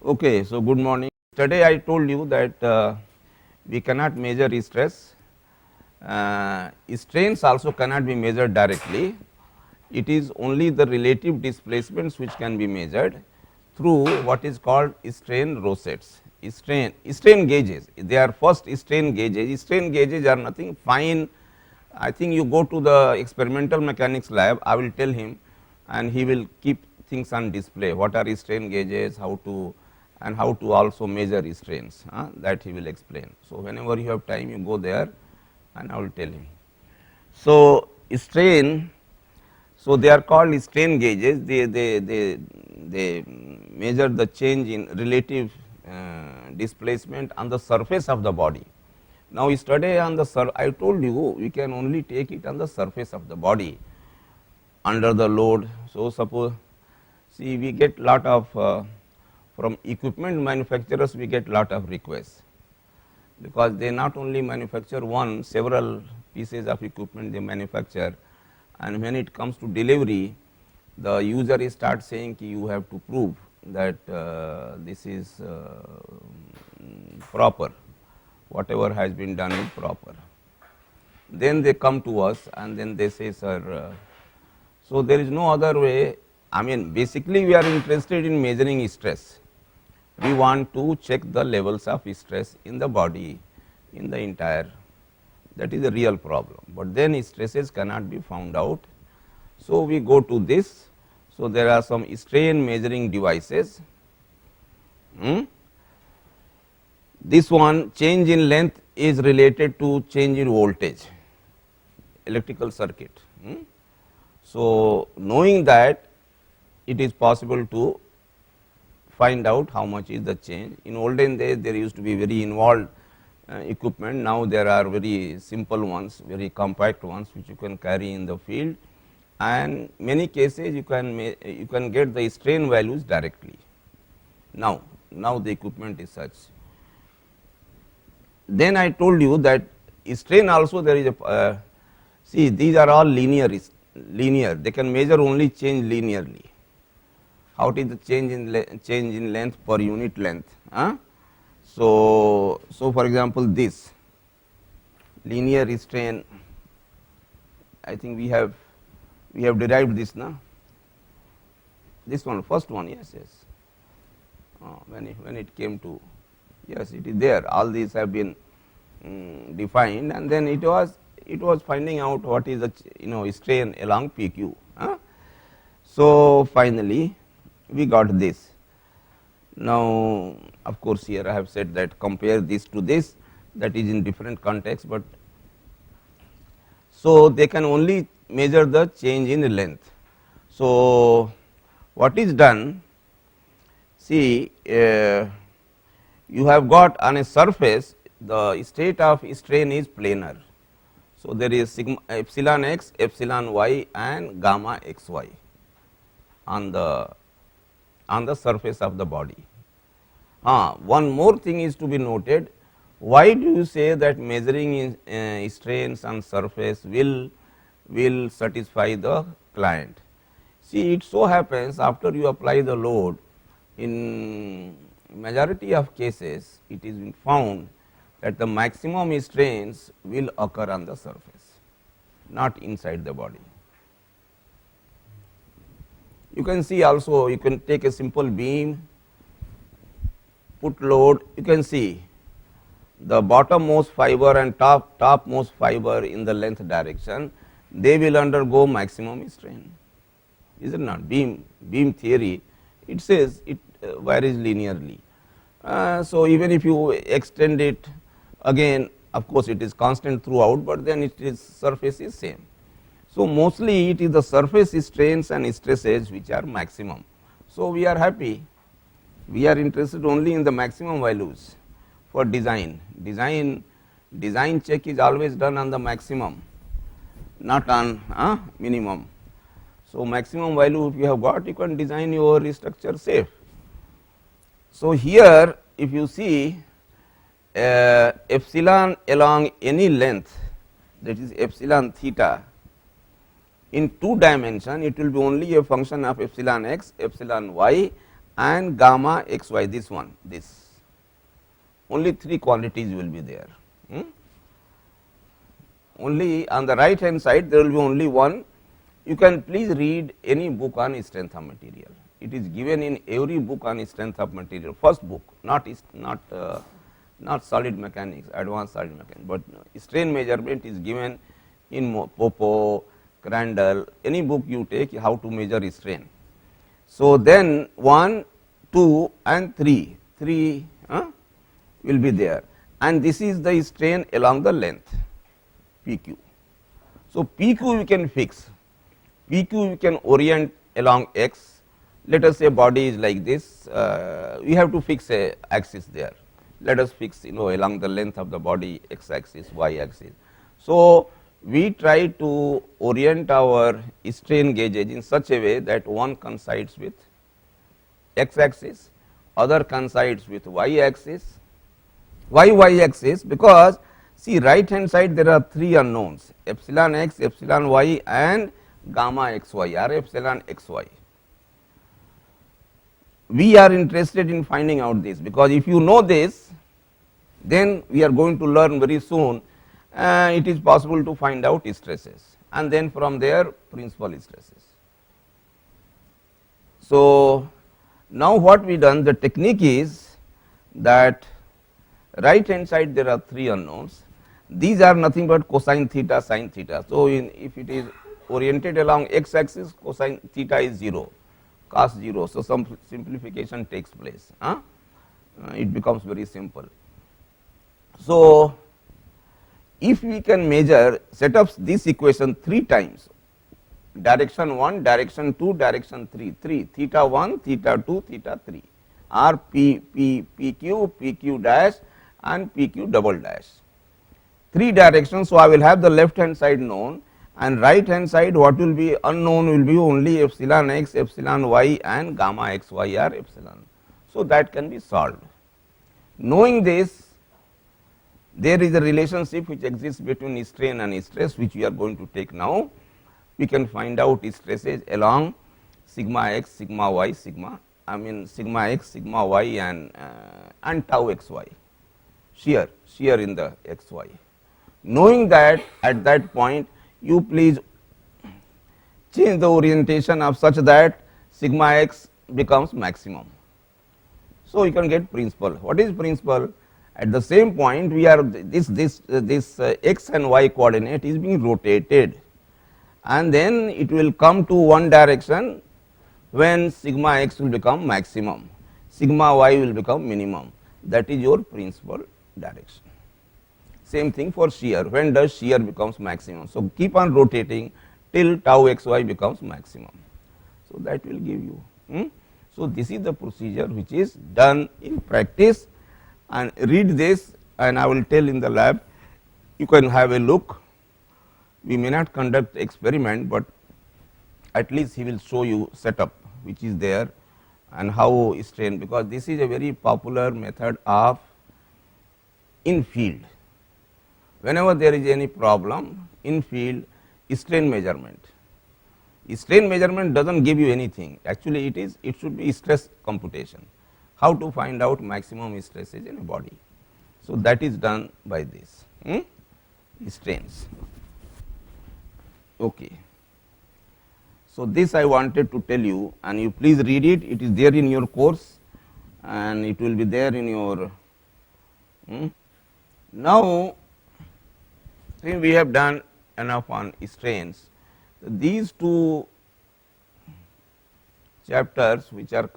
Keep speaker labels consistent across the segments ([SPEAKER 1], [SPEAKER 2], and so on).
[SPEAKER 1] Okay, so good morning. Today I told you that we cannot measure stress. Strains also cannot be measured directly. It is only the relative displacements which can be measured through what is called strain rosettes. Strain gauges, they are first strain gauges. Strain gauges are nothing fine. I think you go to the experimental mechanics lab, I will tell him and he will keep things on display. What are strain gauges, how to and how to also measure strains, that he will explain. So, whenever you have time you go there and I will tell him. So, strain, so they are called strain gauges, they measure the change in relative displacement on the surface of the body. Now, yesterday on the I told you we can only take it on the surface of the body under the load. So, suppose see we get lot of from equipment manufacturers we get lot of requests, because they not only manufacture one, several pieces of equipment they manufacture, and when it comes to delivery the user starts saying you have to prove that this is proper, whatever has been done is proper. Then they come to us and then they say, sir, so there is no other way. I mean, basically we are interested in measuring stress. We want to check the levels of stress in the body, in the entire, that is a real problem, but then stresses cannot be found out. So, we go to this. So, there are some strain measuring devices. This one, change in length is related to change in voltage, electrical circuit. So, knowing that, it is possible to find out how much is the change. In olden days there used to be very involved equipment. Now, there are very simple ones, very compact ones which you can carry in the field, and many cases you can get the strain values directly. Now the equipment is such. Then I told you that strain also there is a see, these are all linear, they can measure only change linearly. How it is the change in length per unit length. So, for example, this linear strain, I think we have derived this now. This one, first one, yes. When it came to, yes, it is there. All these have been defined, and then it was finding out what is the strain along PQ. So, finally, we got this. Now, of course, here I have said that compare this to this, that is in different context, but so they can only measure the change in length. So, what is done? See, you have got on a surface the state of strain is planar. So, there is sigma epsilon x, epsilon y and gamma xy on the surface of the body. One more thing is to be noted. Why do you say that measuring strains on surface will satisfy the client? See, it so happens after you apply the load, in majority of cases it is been found that the maximum strains will occur on the surface, not inside the body. You can see also, you can take a simple beam, put load, you can see the bottommost fiber and topmost fiber in the length direction, they will undergo maximum strain. Is it not? Beam theory, it says it varies linearly. So, even if you extend it again, of course, it is constant throughout, but then it is surface is same. So, mostly it is the surface strains and stresses which are maximum. So, we are happy, we are interested only in the maximum values for design. Design check is always done on the maximum, not on minimum. So, maximum value if you have got, you can design your structure safe. So, here if you see epsilon along any length, that is epsilon theta, in 2 dimension it will be only a function of epsilon x, epsilon y and gamma x y, this one, this only 3 quantities will be there. Only on the right hand side there will be only one. You can please read any book on strength of material. It is given in every book on strength of material, first book, not solid mechanics, advanced solid mechanics, but strain measurement is given in Popo, Crandall, any book you take, how to measure strain. So, then 1, 2 and 3 will be there, and this is the strain along the length PQ. So, PQ we can fix, PQ we can orient along x. Let us say body is like this, we have to fix a axis there. Let us fix along the length of the body, x axis, y axis. So, we try to orient our strain gauges in such a way that one coincides with x axis, other coincides with y axis, y axis, because see right hand side there are 3 unknowns, epsilon x, epsilon y and gamma x y or epsilon x y. We are interested in finding out this, because if you know this, then we are going to learn very soon, it is possible to find out stresses, and then from there principal stresses. So, now what we done, the technique is that right hand side there are 3 unknowns, these are nothing but cosine theta, sin theta. So, if it is oriented along x axis, cosine theta is 0, cos 0. So, some simplification takes place, it becomes very simple. So, if we can measure, set up this equation 3 times, direction 1, direction 2, direction 3, theta 1, theta 2, theta 3 are PQ, PQ dash and PQ double dash, 3 directions. So, I will have the left hand side known, and right hand side what will be unknown will be only epsilon x, epsilon y and gamma x y or epsilon. So, that can be solved. Knowing this, there is a relationship which exists between strain and stress, which we are going to take now. We can find out stresses along sigma x, sigma y, sigma x, sigma y and tau x y, shear in the x y. Knowing that, at that point you please change the orientation of such that sigma x becomes maximum. So, you can get principal. What is principal? At the same point we are this x and y coordinate is being rotated, and then it will come to one direction when sigma x will become maximum, sigma y will become minimum. That is your principal direction. Same thing for shear, when does shear becomes maximum. So, keep on rotating till tau x y becomes maximum. So, that will give you. So, this is the procedure which is done in practice, and read this, and I will tell in the lab, you can have a look. We may not conduct experiment, but at least he will show you setup which is there and how strain, because this is a very popular method of in field. Whenever there is any problem in field, strain measurement. Strain measurement does not give you anything, actually it should be stress computation, how to find out maximum stresses in a body. So, that is done by this strains. Okay. So, this I wanted to tell you, and you please read it, it is there in your course and it will be there in your. Now, since we have done enough on strains, these 2 chapters which are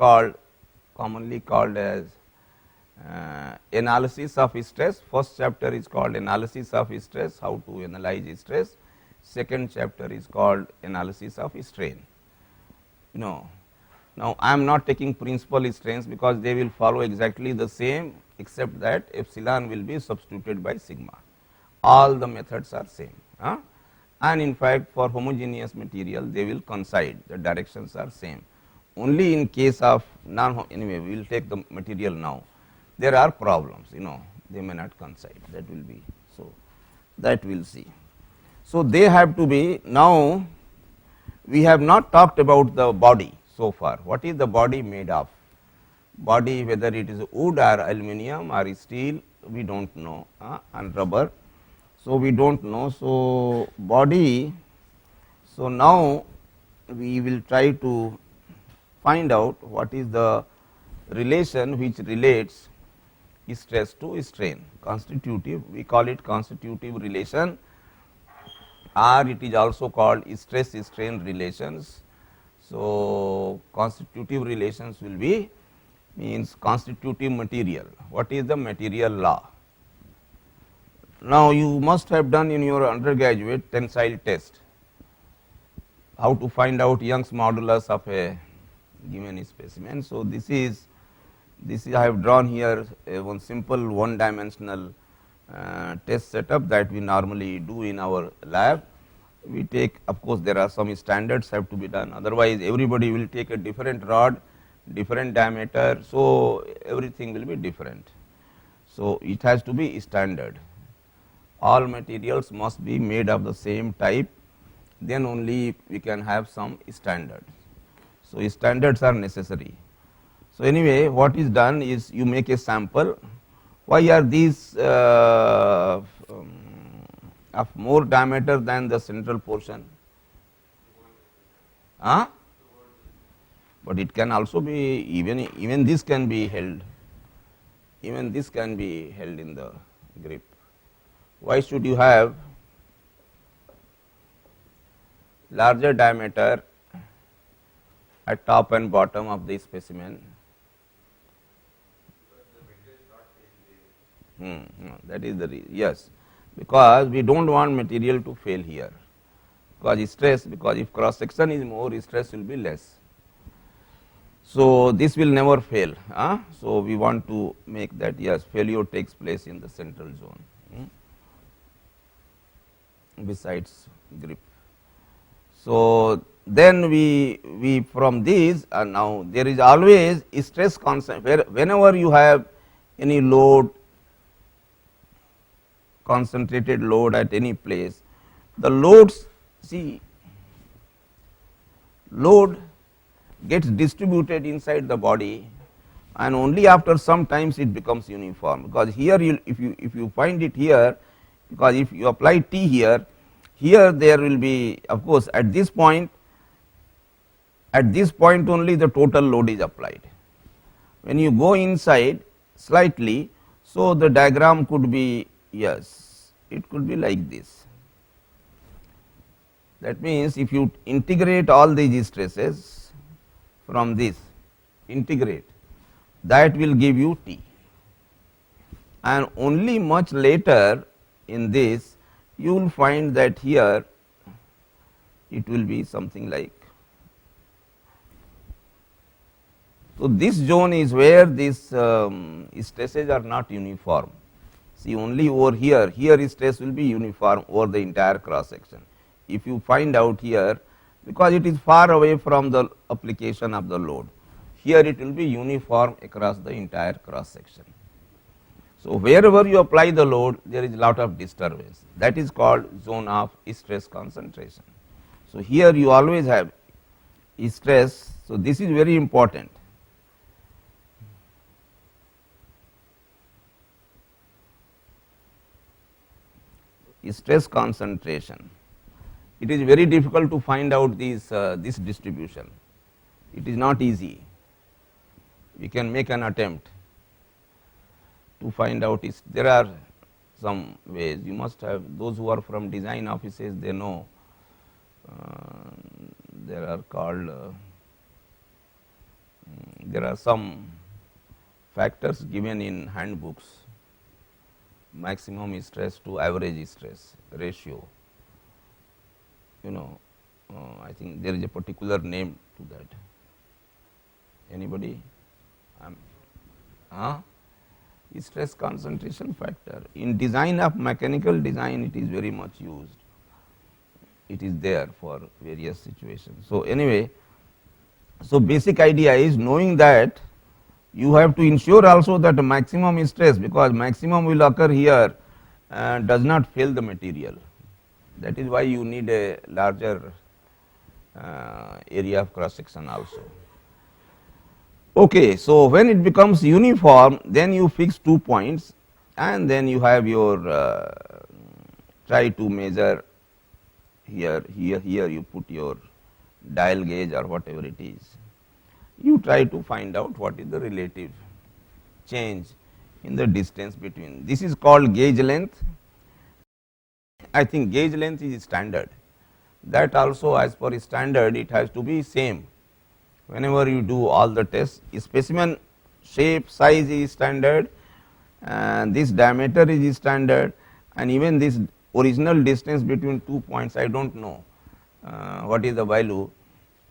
[SPEAKER 1] commonly called as analysis of stress. First chapter is called analysis of stress, how to analyze stress. Second chapter is called analysis of strain. Now, I am not taking principal strains because they will follow exactly the same, except that epsilon will be substituted by sigma. All the methods are same, and in fact, for homogeneous material they will coincide, the directions are same. Only in case of anyway, we will take the material now. There are problems, they may not coincide, that will be so, that we will see. So, they have to be. Now, we have not talked about the body so far. What is the body made of? body, whether it is wood or aluminum or steel, we do not know, and rubber. So, we do not know. So, body. So, now we will try to find out what is the relation which relates stress to strain. Constitutive, we call it constitutive relation, or it is also called stress strain relations. So, constitutive relations will be means constitutive material. What is the material law? Now, you must have done in your undergraduate tensile test, how to find out Young's modulus of a given specimen. So, this is I have drawn here one simple one dimensional test setup that we normally do in our lab. We take, of course, there are some standards have to be done, otherwise everybody will take a different rod, different diameter. So, everything will be different. So, it has to be standard. All materials must be made of the same type, then only we can have some standards. So, standards are necessary. So, anyway, what is done is you make a sample. Why are these of more diameter than the central portion? But it can also be even this can be held, even this can be held in the grip. Why should you have larger diameter at top and bottom of the specimen? That is the reason. Yes, because we do not want material to fail here, because stress, because if cross section is more, stress will be less. So, this will never fail. So, we want to make that, yes, failure takes place in the central zone besides grip. So, then we from these now there is always stress constant, whenever you have any load, concentrated load at any place, the loads, see, load gets distributed inside the body, and only after some times it becomes uniform, because here if you find it here, because if you apply T here there will be, of course, at this point only the total load is applied. When you go inside slightly, so the diagram could be, yes, it could be like this. That means, if you integrate all these stresses from this, integrate, that will give you T, and only much later in this you will find that here it will be something like. So, this zone is where these stresses are not uniform. See, only over here stress will be uniform over the entire cross section. If you find out here, because it is far away from the application of the load, here it will be uniform across the entire cross section. So, wherever you apply the load, there is a lot of disturbance, that is called zone of stress concentration. So, here you always have stress. So, this is very important. Stress concentration, it is very difficult to find out this distribution. It is not easy. We can make an attempt to find out. There are some ways. You must have, those who are from design offices, they know. There are called there are some factors given in handbooks, maximum stress to average stress ratio. I think there is a particular name to that. Anybody? Stress concentration factor. In design of mechanical design, it is very much used. It is there for various situations. So, anyway, so basic idea is knowing that you have to ensure also that maximum stress, because maximum will occur here, does not fail the material. That is why you need a larger area of cross section also. Okay, so when it becomes uniform, then you fix 2 points and then you have your try to measure here you put your dial gauge or whatever it is. You try to find out what is the relative change in the distance between. This is called gauge length. I think gauge length is standard. That also, as per standard, it has to be same. Whenever you do all the tests, specimen shape size is standard, and this diameter is standard, and even this original distance between 2 points, I do not know what is the value,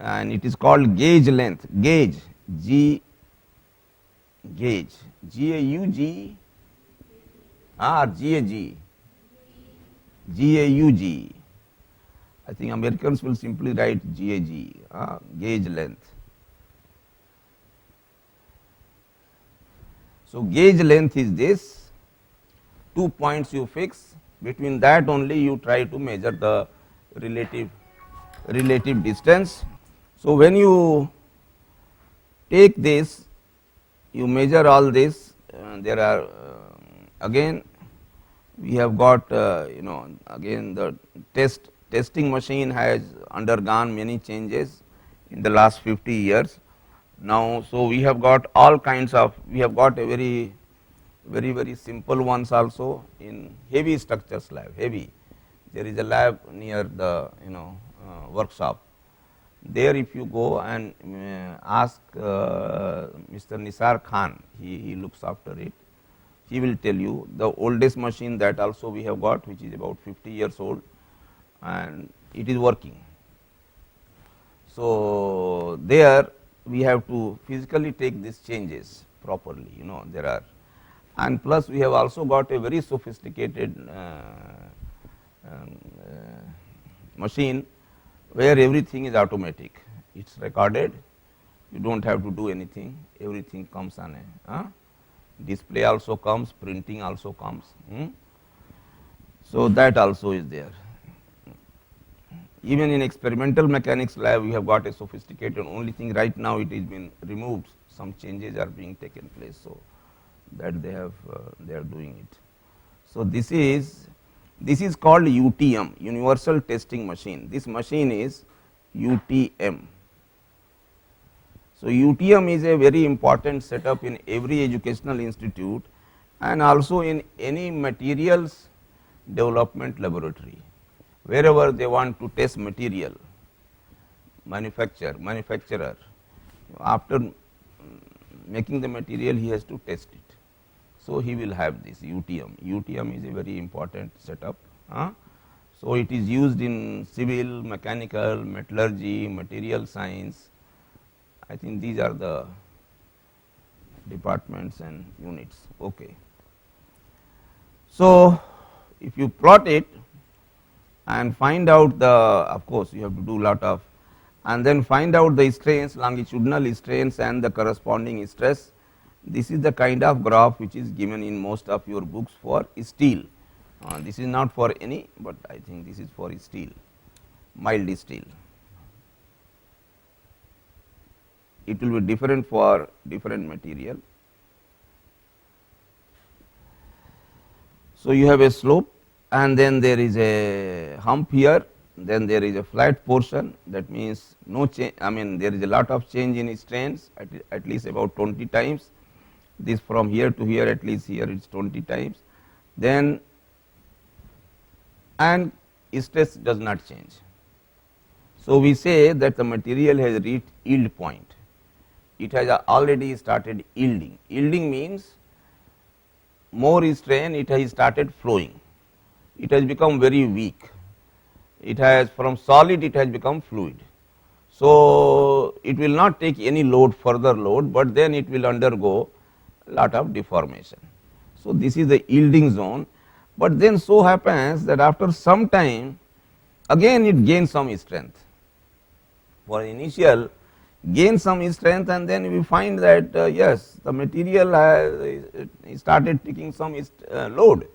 [SPEAKER 1] and it is called gauge length. Gauge, gauge, G-A-U-G or G-A-G, G-A-U-G. I think Americans will simply write G-A-G, gauge length. So, gauge length is this, 2 points you fix, between that only you try to measure the relative distance. So, when you take this, you measure all this, there are again we have got again the testing machine has undergone many changes in the last 50 years. Now, so we have got all kinds of, we have got a very simple ones also in heavy structures lab, heavy. There is a lab near the workshop. There if you go and ask Mr. Nisar Khan, he looks after it, he will tell you the oldest machine that also we have got, which is about 50 years old, and it is working. So, there we have to physically take these changes properly, there are, and plus we have also got a very sophisticated machine where everything is automatic. It is recorded, you do not have to do anything, everything comes on a display also comes, printing also comes. So, that also is there. Even in experimental mechanics lab, we have got a sophisticated, only thing right now it has been removed, some changes are being taken place. So, that they have they are doing it. So, this is called UTM, Universal Testing Machine. This machine is UTM. So, UTM is a very important setup in every educational institute and also in any materials development laboratory. Wherever they want to test material, manufacturer, after making the material, he has to test it. So, he will have this UTM. UTM is a very important setup. So, it is used in civil, mechanical, metallurgy, material science. I think these are the departments and units. Okay. So, if you plot it and find out the, of course, you have to do lot of, and then find out the strains, longitudinal strains and the corresponding stress. This is the kind of graph which is given in most of your books for steel. This is not for any, but I think this is for steel, mild steel. It will be different for different material. So, you have a slope and then there is a hump here, then there is a flat portion, that means no change, I mean there is a lot of change in strains at least about 20 times, this from here to here, at least here it is 20 times, then and stress does not change. So, we say that the material has reached yield point, it has already started yielding. Yielding means more strain, it has started flowing, it has become very weak, it has from solid it has become fluid. So, it will not take any load, further load, but then it will undergo lot of deformation. So, this is the yielding zone, but then so happens that after some time again it gains some strength. For initial gain some strength and then we find that yes, the material has started taking some load,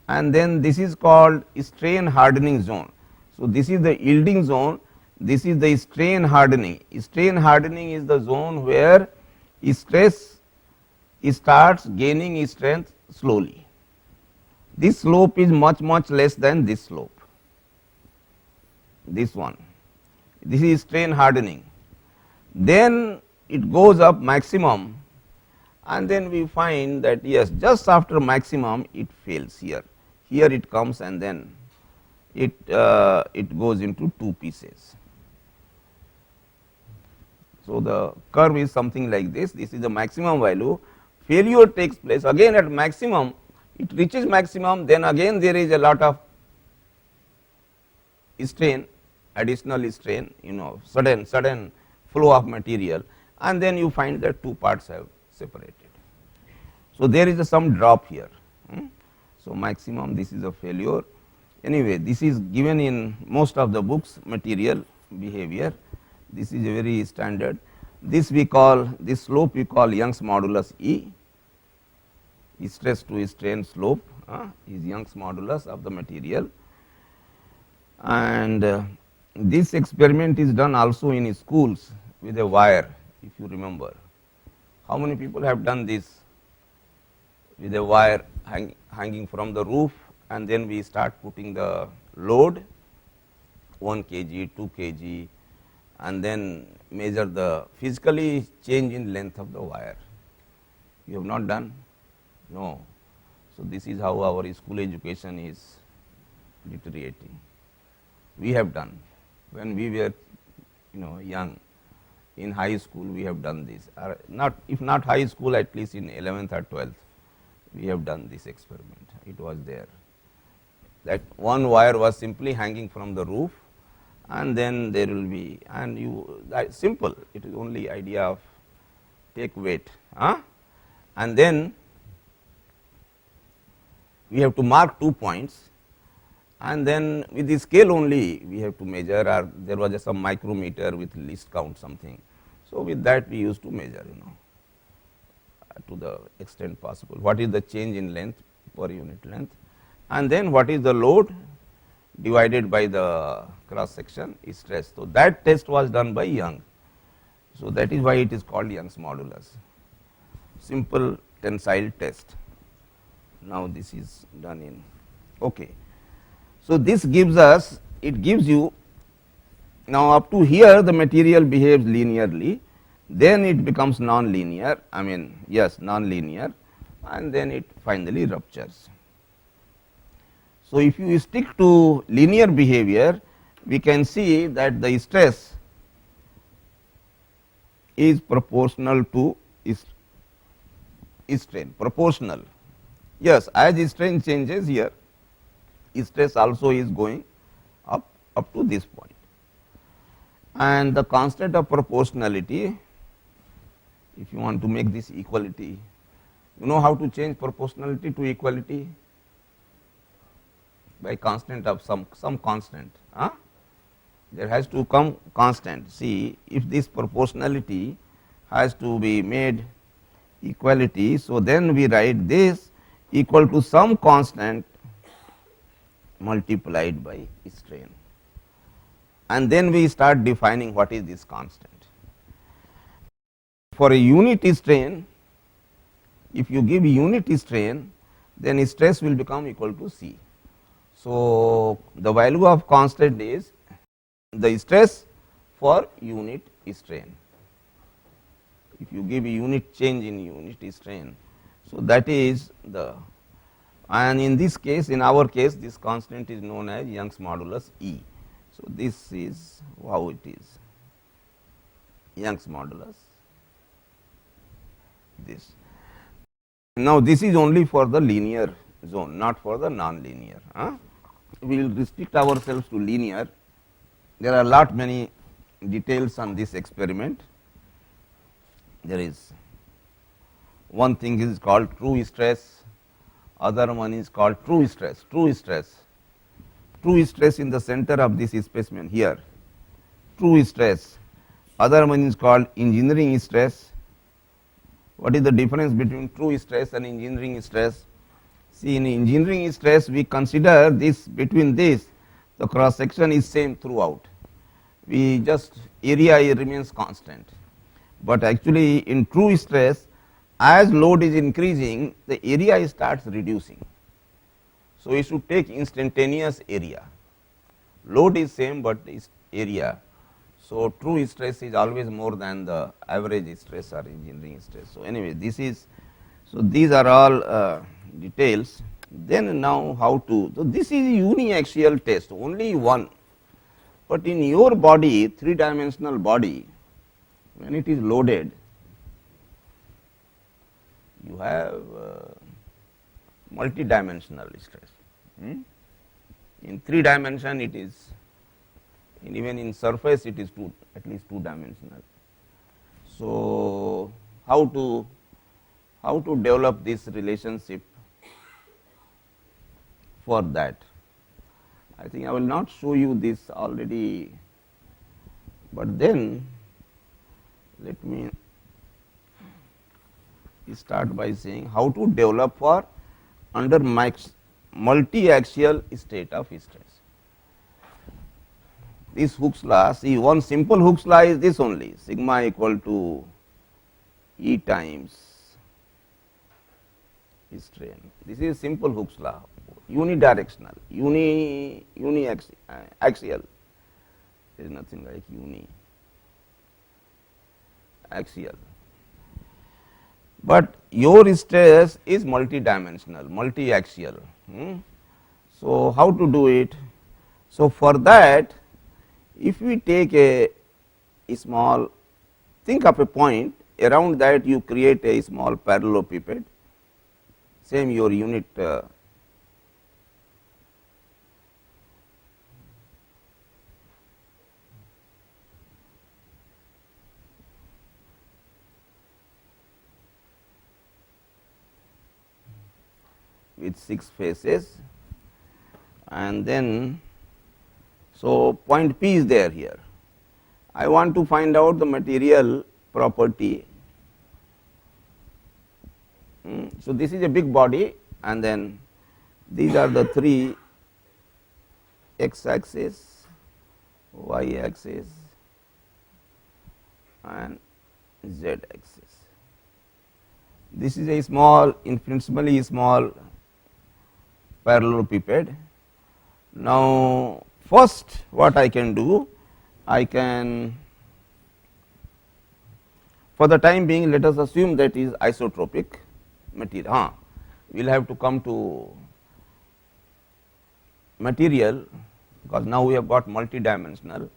[SPEAKER 1] and then this is called strain hardening zone. So, this is the yielding zone, this is the strain hardening. Strain hardening is the zone where stress starts gaining strength slowly. This slope is much less than this slope, this one. This is strain hardening. Then it goes up maximum, and then we find that yes, just after maximum it fails here. Here it comes and then it goes into two pieces. So, the curve is something like this. This is the maximum value. Failure takes place again at maximum. It reaches maximum, then again there is a lot of strain, additional strain, sudden flow of material, and then you find that two parts have separated. So, there is some drop here. So, maximum, this is a failure. Anyway, this is given in most of the books, material behavior. This is a very standard. This we call, this slope we call Young's modulus E. Stress to strain slope is Young's modulus of the material, and this experiment is done also in schools with a wire, if you remember. How many people have done this with a wire hanging from the roof, and then we start putting the load 1 kg, 2 kg, and then measure the physically change in length of the wire. You have not done? No. So, this is how our school education is deteriorating. We have done when we were young, in high school we have done this, not if not high school, at least in 11th or 12th we have done this experiment. It was there that one wire was simply hanging from the roof, and then there will be, and you, that simple, it is only idea of take weight, and then we have to mark 2 points, and then with the scale only we have to measure, or there was some micrometer with least count something. So, with that we used to measure to the extent possible what is the change in length per unit length, and then what is the load divided by the cross section is stress. So, that test was done by Young. So, that is why it is called Young's modulus, simple tensile test. Now, this is done in okay. So, this gives us, it gives you, now up to here the material behaves linearly, then it becomes non-linear, non-linear, and then it finally ruptures. So, if you stick to linear behavior, we can see that the stress is proportional to strain, proportional. Yes, as strain changes here, stress also is going up to this point, and the constant of proportionality, if you want to make this equality, you know how to change proportionality to equality? By constant of some constant, there has to come constant. See, if this proportionality has to be made equality, so then we write this equal to some constant multiplied by strain, and then we start defining what is this constant. For a unit strain, if you give unit strain, then stress will become equal to C. So, the value of constant is the stress for unit strain. If you give a unit change in unit strain, so that is the, and in this case, in our case, this constant is known as Young's modulus E. So, this is how it is, Young's modulus this. Now, this is only for the linear zone, not for the non-linear. We will restrict ourselves to linear. There are many details on this experiment. There is one thing is called true stress, other one is called true stress. True stress in the center of this specimen here, true stress. Other one is called engineering stress. What is the difference between true stress and engineering stress? See, in engineering stress we consider this, between this the cross section is same throughout, we just area remains constant, but actually in true stress, as load is increasing, the area starts reducing. So, we should take instantaneous area. Load is same, but is area. So, true stress is always more than the average stress or engineering stress. So, anyway, this is, so these are all details. Then now how to, so this is uniaxial test, only one, but in your body, three dimensional body, when it is loaded, you have multi-dimensional stress. In 3 dimension it is, and even in surface it is two, at least 2 dimensional. So, how to develop this relationship for that? I think I will not show you this already, but then let me start by saying how to develop for under multi-axial state of stress. This Hooke's law, see, one simple Hooke's law is this only, sigma equal to E times strain. This is simple Hooke's law, unidirectional, axial. There is nothing like axial. But your stress is multidimensional, multi-axial. So, how to do it? So, for that, if we take a small, think of a point, around that you create a small parallelepiped, same your unit with 6 faces, and then so point P is there here. I want to find out the material property. So, this is a big body, and then these are the 3 x axis, y axis and z axis. This is a small, infinitesimally small parallelepiped. Now, first what I can do, I can, for the time being, let us assume that is isotropic material. We will have to come to material, because now we have got multidimensional.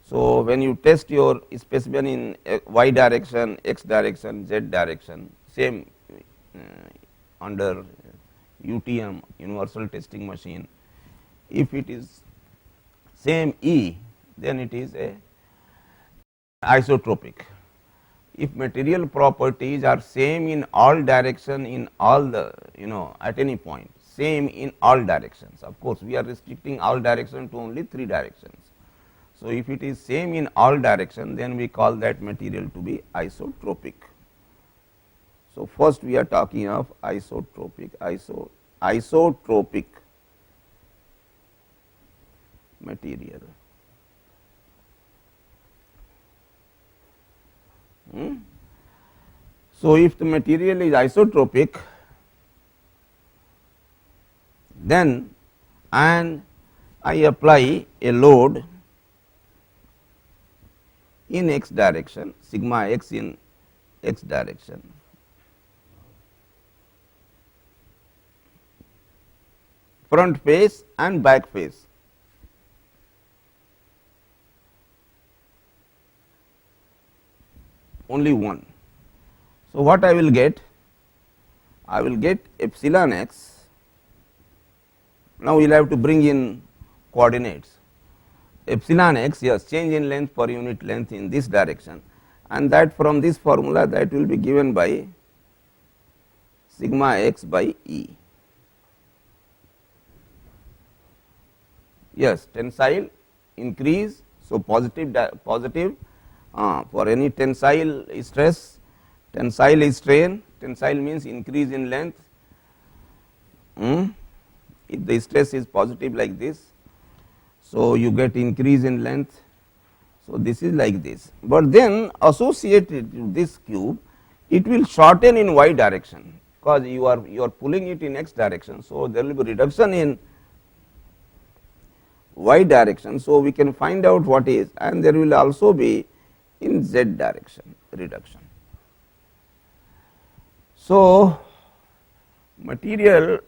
[SPEAKER 1] So, when you test your specimen in y direction, x direction, z direction, same under UTM, universal testing machine, if it is same E, then it is a isotropic. If material properties are same in all direction, in all the, at any point, same in all directions. Of course, we are restricting all direction to only 3 directions. So, if it is same in all direction, then we call that material to be isotropic. So, first we are talking of isotropic material. So, if the material is isotropic, then and I apply a load in x direction, sigma x in x direction, front face and back face. Only one. So, what I will get? I will get epsilon x. Now, we will have to bring in coordinates. Epsilon x, yes, change in length per unit length in this direction, and that from this formula, that will be given by sigma x by E. Yes, tensile increase. So, positive for any tensile stress, tensile strain, tensile means increase in length. If the stress is positive like this, so you get increase in length. So, this is like this, but then associated to this cube, it will shorten in y direction, because you are pulling it in x direction. So, there will be reduction in y direction. So, we can find out what is, and there will also be in z direction reduction. So, material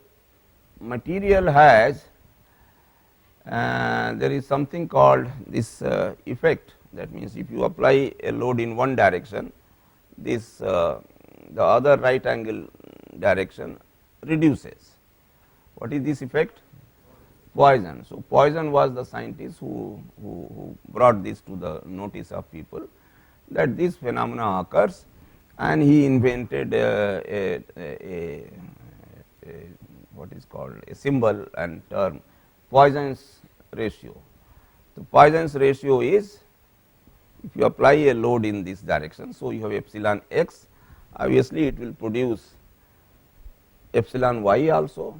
[SPEAKER 1] has there is something called this effect. That means, if you apply a load in one direction, this the other right angle direction reduces. What is this effect? Poisson. So, Poisson was the scientist who brought this to the notice of people, that this phenomena occurs, and he invented what is called a symbol and term, Poisson's ratio. The Poisson's ratio is, if you apply a load in this direction, so you have epsilon x, obviously it will produce epsilon y also,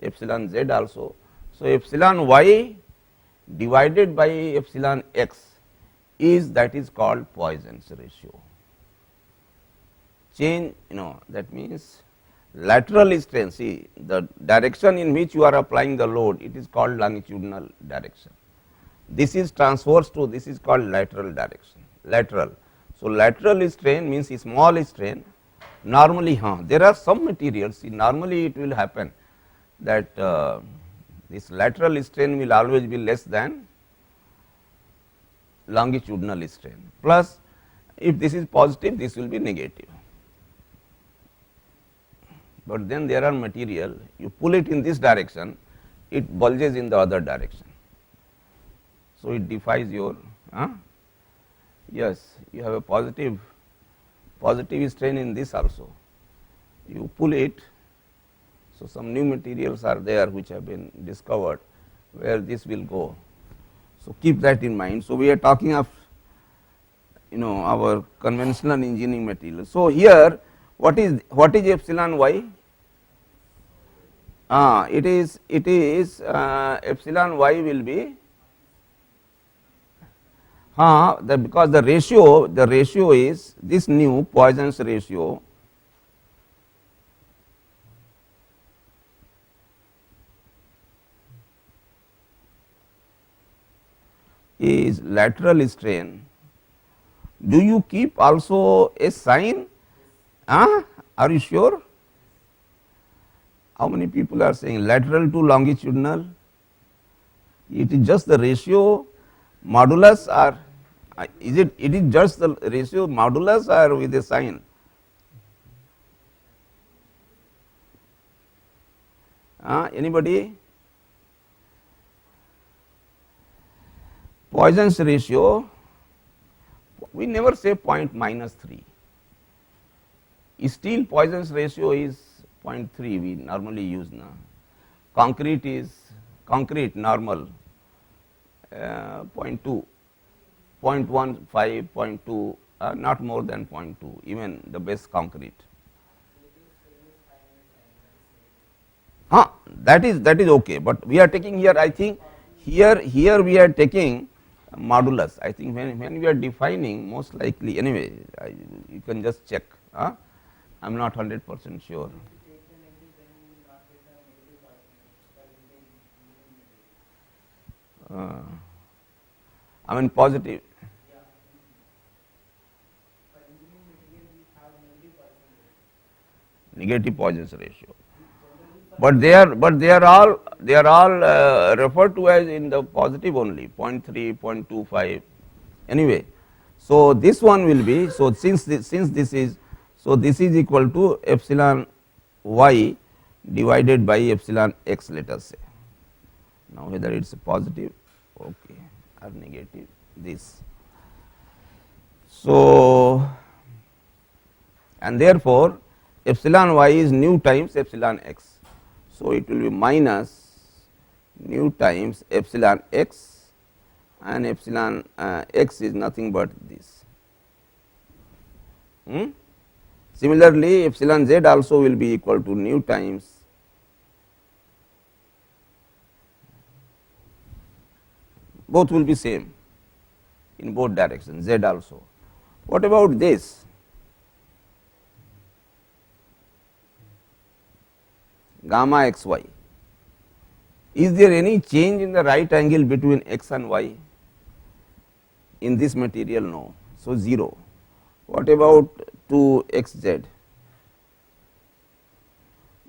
[SPEAKER 1] epsilon z also. So, epsilon y divided by epsilon x is, that is called Poisson's ratio. Change, that means lateral strain, see the direction in which you are applying the load, it is called longitudinal direction. This is transverse to, this is called lateral direction, lateral. So, lateral strain means small strain. Normally, there are some materials, see, normally it will happen that this lateral strain will always be less than longitudinal strain, plus if this is positive, this will be negative. But then there are material, you pull it in this direction, it bulges in the other direction. So, it defies your, yes, you have a positive strain in this also, you pull it. So, some new materials are there which have been discovered where this will go. So, keep that in mind. So, we are talking of our conventional engineering material. So, here what is epsilon y? It is epsilon y will be because the ratio is this new Poisson's ratio is lateral strain. Do you keep also a sign? Are you sure? How many people are saying lateral to longitudinal? It is just the ratio modulus, or is it is just the ratio modulus or with a sign? Anybody? Poisson's ratio, we never say point minus 3. Steel Poisson's ratio is 0.3, we normally use now. Concrete normal 0.2, 0.15, 0.2, not more than 0.2, even the best concrete. That is okay, but we are taking here, I think here we are taking modulus. I think when we are defining, most likely, anyway, you can just check. I am not 100% sure. I mean positive. Negative Poisson's ratio. But they are all referred to as in the positive only, 0.3, 0.25. Anyway, so this one will be, so since this is, so this is equal to epsilon y divided by epsilon x, let us say. Now, whether it is positive, okay, or negative, this. So, and therefore, epsilon y is nu times epsilon x. So, it will be minus nu times epsilon x, and epsilon x is nothing but this. Similarly, epsilon z also will be equal to nu times both will be same. in both directions, z also. What about this? Gamma x y. Is there any change in the right angle between x and y? In this material, no. So, 0. What about 2 x z?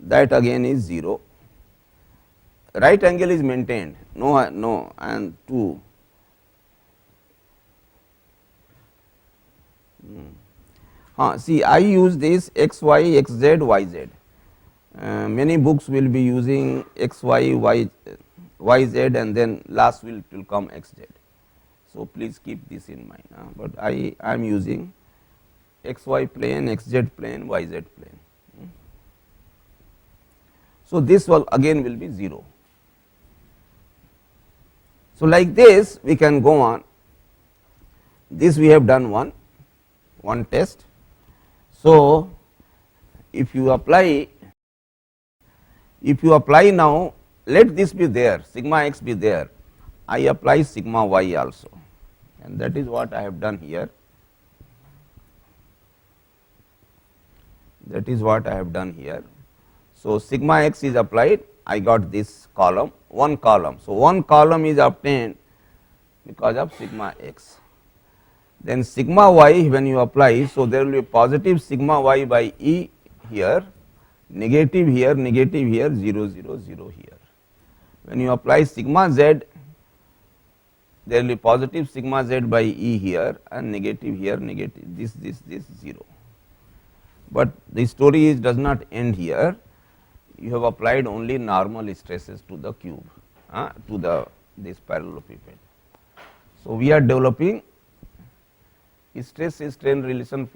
[SPEAKER 1] That again is 0. Right angle is maintained, no, and 2. See, I use this x y, x z, y z. Many books will be using x y, y z, and then last will come x z. So, please keep this in mind, but I am using x y plane, x z plane, y z plane. So, this will again will be 0. So, like this we can go on. This we have done one test. So, if you apply now, let this be there, sigma x be there, I apply sigma y also, and that is what I have done here. That is what I have done here. So, sigma x is applied, I got this column, one column. So, one column is obtained because of sigma x. Then sigma y when you apply, so there will be positive sigma y by E here, negative here, 0, 0, 0 here. When you apply sigma z, there will be positive sigma z by E here and negative here, negative this 0. But the story does not end here. You have applied only normal stresses to the cube, to this parallelepiped. So, we are developing stress strain relation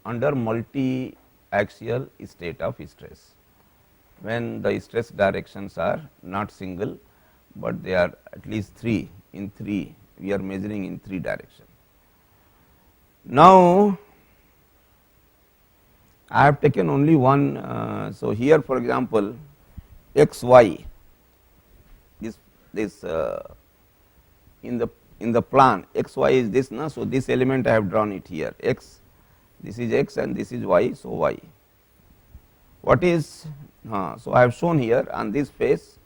[SPEAKER 1] under multi axial state of stress, when the stress directions are not single, but they are at least 3, in 3 we are measuring in 3 directions. Now, I have taken only one. So, here for example, x y this in the plan x y is this, na. So, this element I have drawn it here, x, this is x and this is y. So, y what is so I have shown here on this face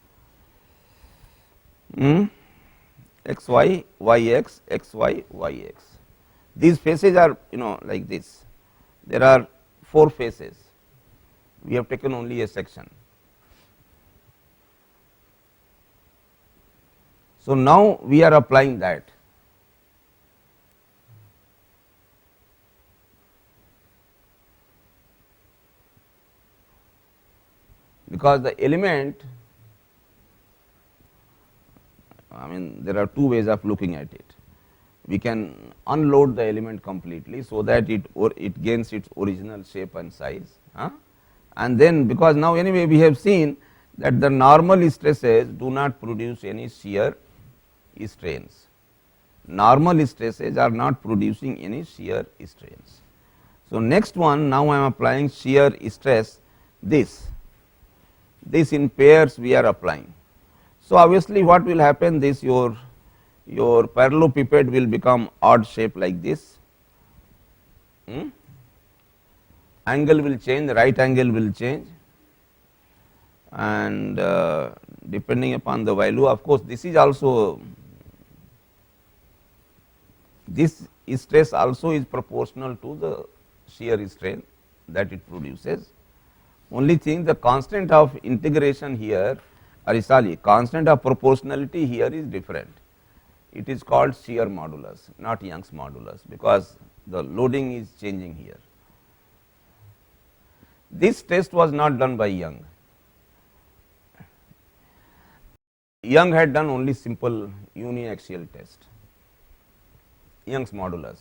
[SPEAKER 1] x y, y x, x y, y x. These faces are like this, there are 4 faces, we have taken only a section. So, now we are applying that. Because the element, I mean there are 2 ways of looking at it. We can unload the element completely, so that it gains its original shape and size, and then because now anyway we have seen that the normal stresses do not produce any shear strains. Normal stresses are not producing any shear strains. So, next one, now I am applying shear stress, this in pairs we are applying. So, obviously what will happen, this your parallelepiped will become odd shape like this, angle will change, the right angle will change, and depending upon the value, of course, this is also, this stress also is proportional to the shear strain that it produces. Only thing, the constant of integration here, or sorry, constant of proportionality here is different. It is called shear modulus, not Young's modulus, because the loading is changing here. This test was not done by Young. Young had done only simple uniaxial test, Young's modulus.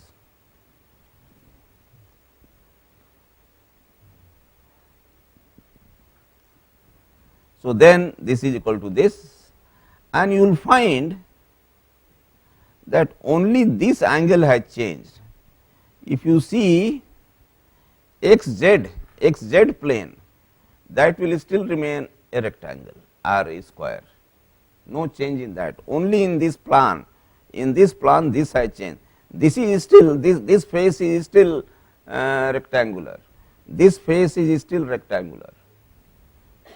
[SPEAKER 1] So, then this is equal to this, and you will find that only this angle has changed. If you see xz plane, that will still remain a rectangle r a square, no change in that, only in this plan this has changed. this is still this face is still rectangular, this face is still rectangular.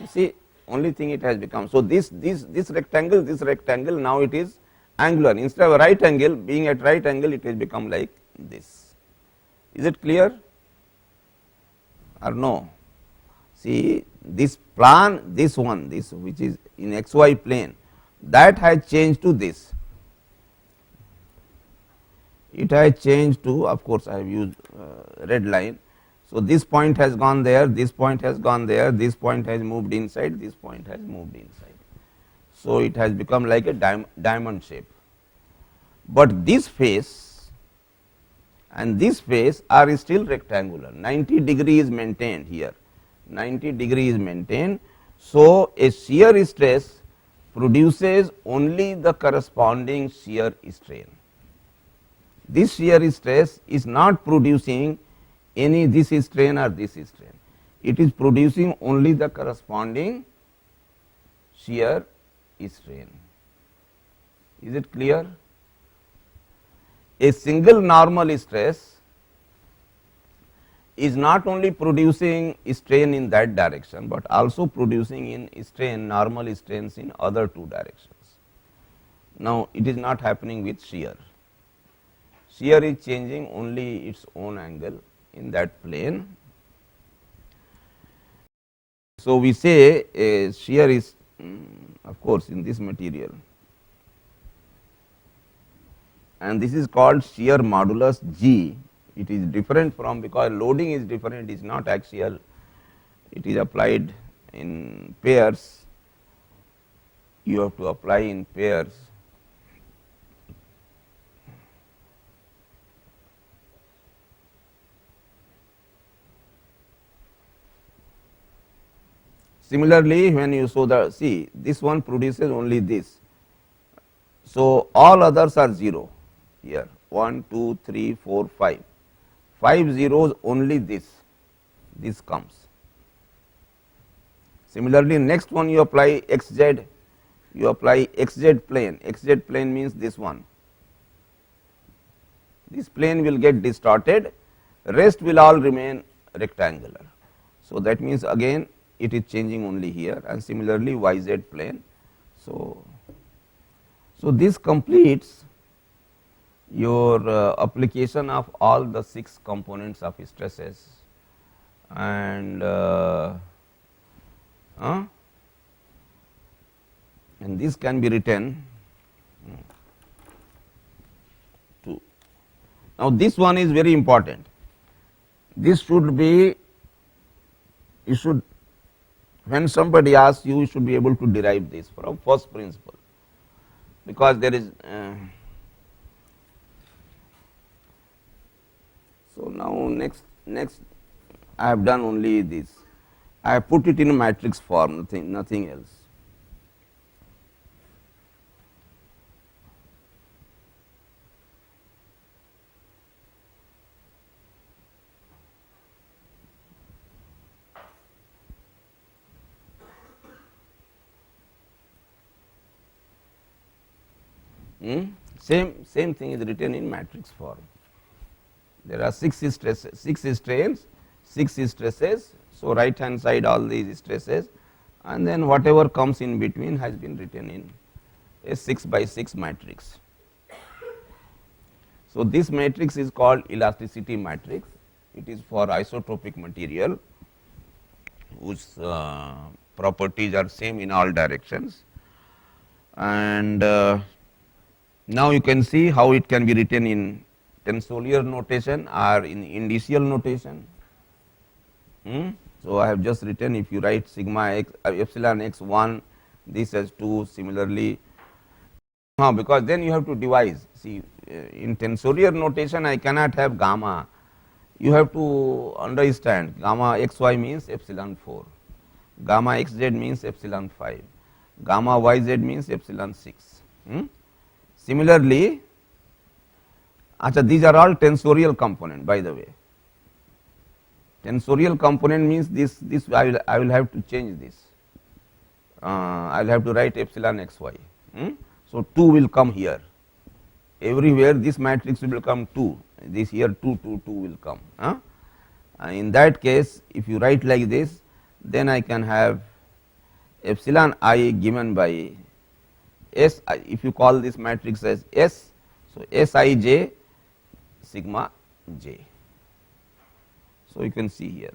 [SPEAKER 1] You see, only thing it has become. So, this rectangle now it is angular, instead of a right angle being at right angle, it has become like this. Is it clear or no? See, this plan, this one, this which is in xy plane, that has changed to this. It has changed to, of course, I have used red line. So, this point has gone there, this point has gone there, this point has moved inside, this point has moved inside. So, it has become like a diamond shape, but this face and this face are still rectangular. 90 degree is maintained here, 90 degree is maintained. So, a shear stress produces only the corresponding shear strain. This shear stress is not producing any this strain or this strain, it is producing only the corresponding shear strain. Is it clear? A single normal stress is not only producing strain in that direction, but also producing in strain normal strains in other two directions. Now, it is not happening with shear. Shear is changing only its own angle in that plane. So, we say a shear is of course, in this material, and this is called shear modulus G. It is different from, because loading is different, it is not axial, it is applied in pairs, you have to apply in pairs. Similarly, when you show the, see, this one produces only this. So, all others are 0 here, 1, 2, 3, 4, 5, 5 zeros only this comes. Similarly, next one you apply xz, you apply xz plane means this one, this plane will get distorted, rest will all remain rectangular. So, that means again it is changing only here, and similarly yz plane. So, this completes your application of all the 6 components of stresses, and this can be written to. Now, this one is very important. This should be, you should, when somebody asks you, you should be able to derive this from first principle, because there is so now next I have done only this, I have put it in a matrix form, nothing else. Same thing is written in matrix form. There are 6 stresses, 6 strains, 6 stresses. So, right hand side all these stresses, and then whatever comes in between has been written in a 6 by 6 matrix. So, this matrix is called elasticity matrix. It is for isotropic material whose properties are same in all directions, and now you can see how it can be written in tensorial notation or in indicial notation. So, I have just written, if you write sigma x epsilon x 1, this as 2, similarly, because then you have to devise. See, in tensorial notation I cannot have gamma, you have to understand gamma x y means epsilon 4, gamma x z means epsilon 5, gamma y z means epsilon 6. Similarly, these are all tensorial component, by the way. Tensorial component means this I will have to change this, I will have to write epsilon x y. So, 2 will come here, everywhere this matrix will become 2, this here 2 2 2 will come. In that case, if you write like this, then I can have epsilon I given by S, if you call this matrix as S, so S I j sigma j. So, you can see here,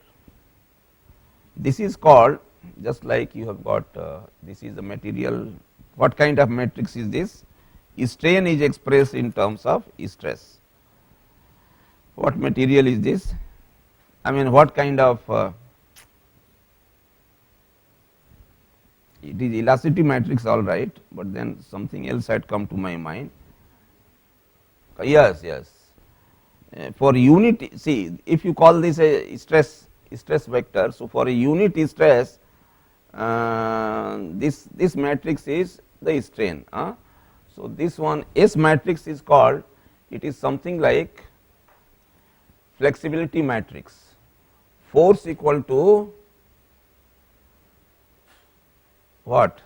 [SPEAKER 1] this is called, just like you have got this is the material. What kind of matrix is this? Strain is expressed in terms of stress. What material is this? I mean, what kind of it is elasticity matrix, all right, but then something else had come to my mind. Yes, yes. For unit, see, if you call this a stress vector, so for a unit stress, this matrix is the strain. So, this one S matrix is called, it is something like flexibility matrix, force equal to what?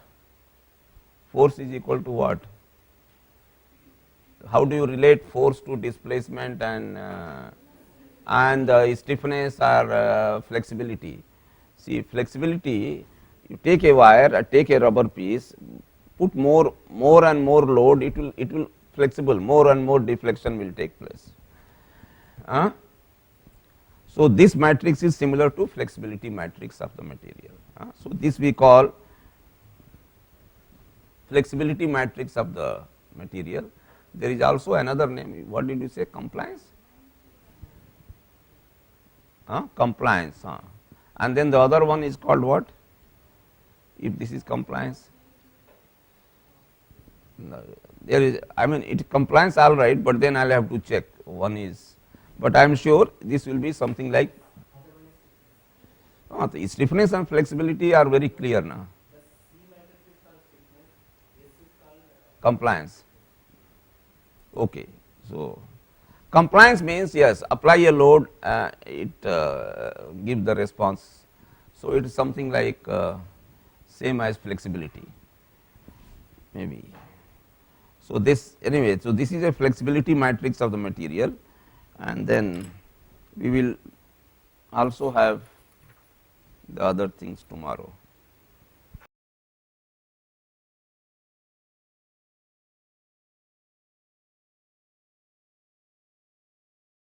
[SPEAKER 1] Force is equal to what? How do you relate force to displacement and stiffness or flexibility? See, flexibility, you take a wire, take a rubber piece, put more and more load, it will flexible, more and more deflection will take place. So, this matrix is similar to flexibility matrix of the material. So, this we call flexibility matrix of the material. There is also another name, what did you say, compliance? Compliance, and then the other one is called what? If this is compliance, there is, I mean, it compliance all right, but then I will have to check one is, but I am sure this will be something like the stiffness and flexibility are very clear now. Compliance. Okay. So, compliance means yes, apply a load, it give the response. So, it is something like same as flexibility maybe. So, this anyway, so this is a flexibility matrix of the material, and then we will also have the other things tomorrow.